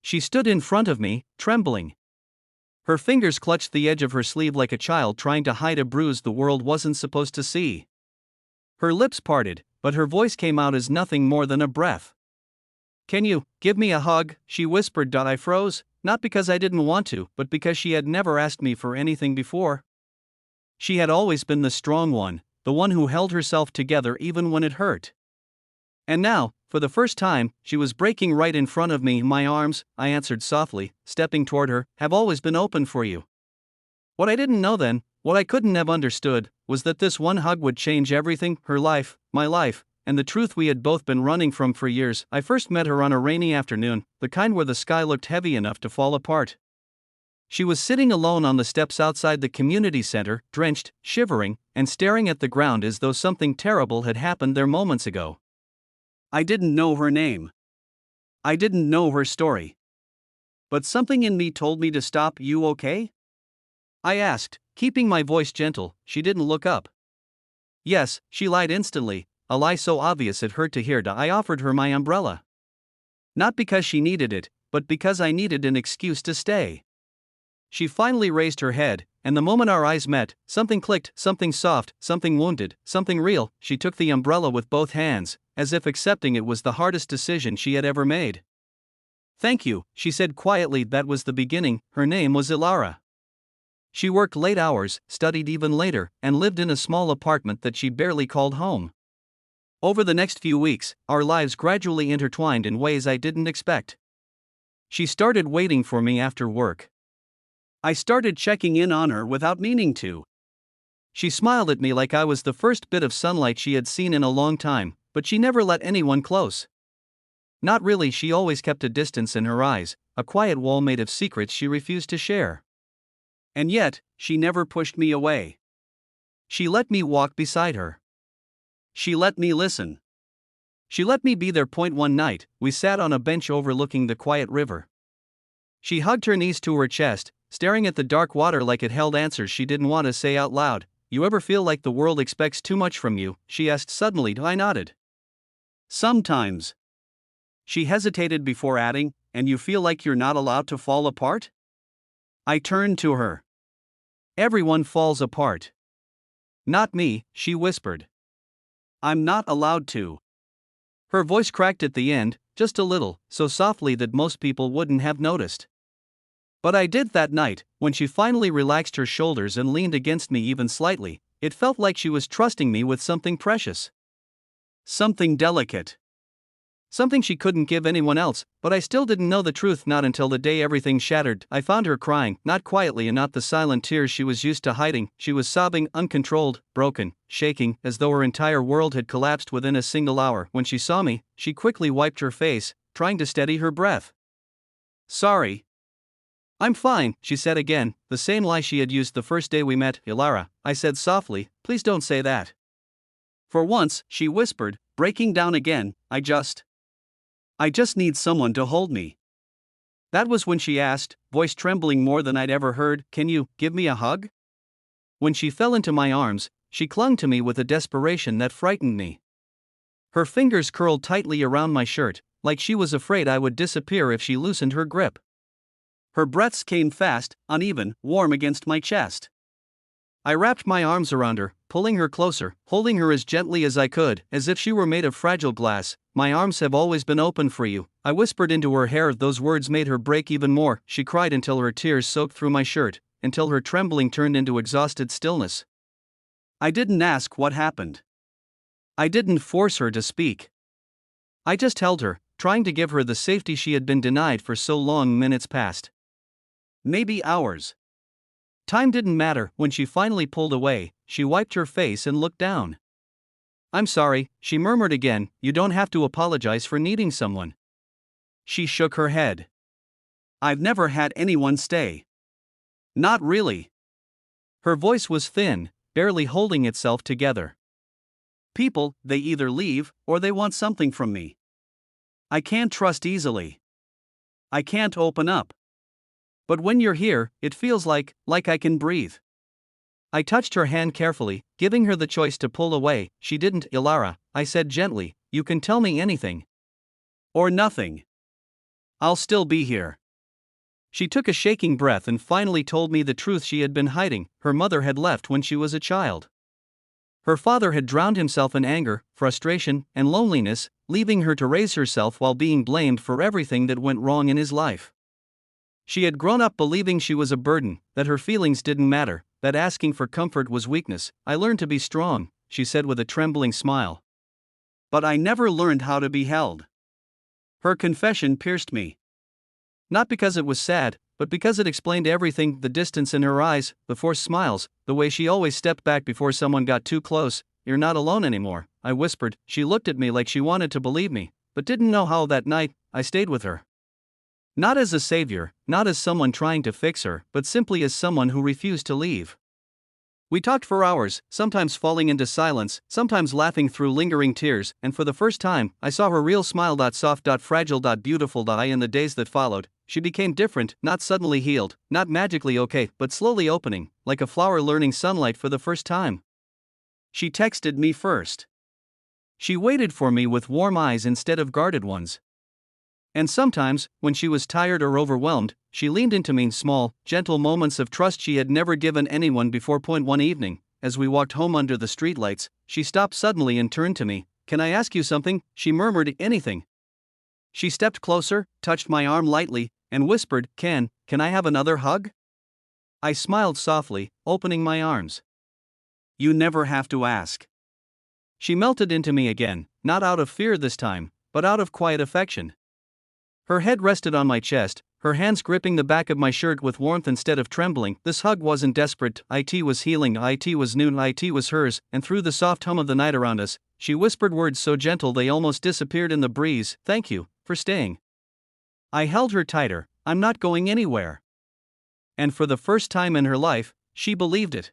She stood in front of me, trembling. Her fingers clutched the edge of her sleeve like a child trying to hide a bruise the world wasn't supposed to see. Her lips parted, but her voice came out as nothing more than a breath. "Can you give me a hug?" she whispered. I froze, not because I didn't want to, but because she had never asked me for anything before. She had always been the strong one, the one who held herself together even when it hurt. And now, for the first time, she was breaking right in front of me. "My arms," I answered softly, stepping toward her, "have always been open for you." What I didn't know then, what I couldn't have understood, was that this one hug would change everything: her life, my life, and the truth we had both been running from for years. I first met her on a rainy afternoon, the kind where the sky looked heavy enough to fall apart. She was sitting alone on the steps outside the community center, drenched, shivering, and staring at the ground as though something terrible had happened there moments ago. I didn't know her name. I didn't know her story. But something in me told me to stop. "You okay?" I asked, keeping my voice gentle. She didn't look up. "Yes," she lied instantly, a lie so obvious it hurt to hear. I offered her my umbrella. Not because she needed it, but because I needed an excuse to stay. She finally raised her head, and the moment our eyes met, something clicked, something soft, something wounded, something real. She took the umbrella with both hands, as if accepting it was the hardest decision she had ever made. "Thank you," she said quietly. That was the beginning. Her name was Ilara. She worked late hours, studied even later, and lived in a small apartment that she barely called home. Over the next few weeks, our lives gradually intertwined in ways I didn't expect. She started waiting for me after work. I started checking in on her without meaning to. She smiled at me like I was the first bit of sunlight she had seen in a long time, but she never let anyone close. Not really. She always kept a distance in her eyes, a quiet wall made of secrets she refused to share. And yet, she never pushed me away. She let me walk beside her. She let me listen. She let me be there. One night, we sat on a bench overlooking the quiet river. She hugged her knees to her chest, staring at the dark water like it held answers she didn't want to say out loud. "You ever feel like the world expects too much from you?" she asked suddenly. I nodded. "Sometimes." She hesitated before adding, "And you feel like you're not allowed to fall apart?" I turned to her. "Everyone falls apart." "Not me," she whispered. "I'm not allowed to." Her voice cracked at the end, just a little, so softly that most people wouldn't have noticed. But I did. That night, when she finally relaxed her shoulders and leaned against me even slightly, it felt like she was trusting me with something precious. Something delicate. Something she couldn't give anyone else, but I still didn't know the truth. Not until the day everything shattered. I found her crying, not quietly and not the silent tears she was used to hiding. She was sobbing, uncontrolled, broken, shaking, as though her entire world had collapsed within a single hour. When she saw me, she quickly wiped her face, trying to steady her breath. "Sorry." "I'm fine," she said again, the same lie she had used the first day we met. "Ilara," I said softly, "please don't say that." "For once," she whispered, breaking down again, I just need someone to hold me." That was when she asked, voice trembling more than I'd ever heard, "Can you give me a hug?" When she fell into my arms, she clung to me with a desperation that frightened me. Her fingers curled tightly around my shirt, like she was afraid I would disappear if she loosened her grip. Her breaths came fast, uneven, warm against my chest. I wrapped my arms around her, pulling her closer, holding her as gently as I could, as if she were made of fragile glass. "My arms have always been open for you," I whispered into her hair. Those words made her break even more. She cried until her tears soaked through my shirt, until her trembling turned into exhausted stillness. I didn't ask what happened. I didn't force her to speak. I just held her, trying to give her the safety she had been denied for so long. Minutes passed. Maybe hours. Time didn't matter. When she finally pulled away, she wiped her face and looked down. "I'm sorry," she murmured again. "You don't have to apologize for needing someone." She shook her head. "I've never had anyone stay." "Not really." Her voice was thin, barely holding itself together. "People, they either leave, or they want something from me. I can't trust easily. I can't open up. But when you're here, it feels like I can breathe." I touched her hand carefully, giving her the choice to pull away. She didn't. "Ilara," I said gently, "you can tell me anything. Or nothing. I'll still be here. She took a shaking breath and finally told me the truth she had been hiding. Her mother had left when she was a child. Her father had drowned himself in anger, frustration, and loneliness, leaving her to raise herself while being blamed for everything that went wrong in his life. She had grown up believing she was a burden, that her feelings didn't matter, that asking for comfort was weakness. I learned to be strong, she said with a trembling smile. But I never learned how to be held. Her confession pierced me. Not because it was sad, but because it explained everything: the distance in her eyes, the forced smiles, the way she always stepped back before someone got too close. You're not alone anymore, I whispered. She looked at me like she wanted to believe me, but didn't know how. That night, I stayed with her. Not as a savior, not as someone trying to fix her, but simply as someone who refused to leave. We talked for hours, sometimes falling into silence, sometimes laughing through lingering tears, and for the first time, I saw her real smile. Soft, fragile, beautiful. In the days that followed, she became different, not suddenly healed, not magically okay, but slowly opening, like a flower learning sunlight for the first time. She texted me first. She waited for me with warm eyes instead of guarded ones. And sometimes, when she was tired or overwhelmed, she leaned into me. Small, gentle moments of trust she had never given anyone before. One evening, as we walked home under the streetlights, she stopped suddenly and turned to me. Can I ask you something? She murmured. Anything. She stepped closer, touched my arm lightly, and whispered, Can I have another hug? I smiled softly, opening my arms. You never have to ask. She melted into me again, not out of fear this time, but out of quiet affection. Her head rested on my chest, her hands gripping the back of my shirt with warmth instead of trembling. This hug wasn't desperate, it was healing, it was new, it was hers, and through the soft hum of the night around us, she whispered words so gentle they almost disappeared in the breeze. Thank you, for staying. I held her tighter. I'm not going anywhere. And for the first time in her life, she believed it.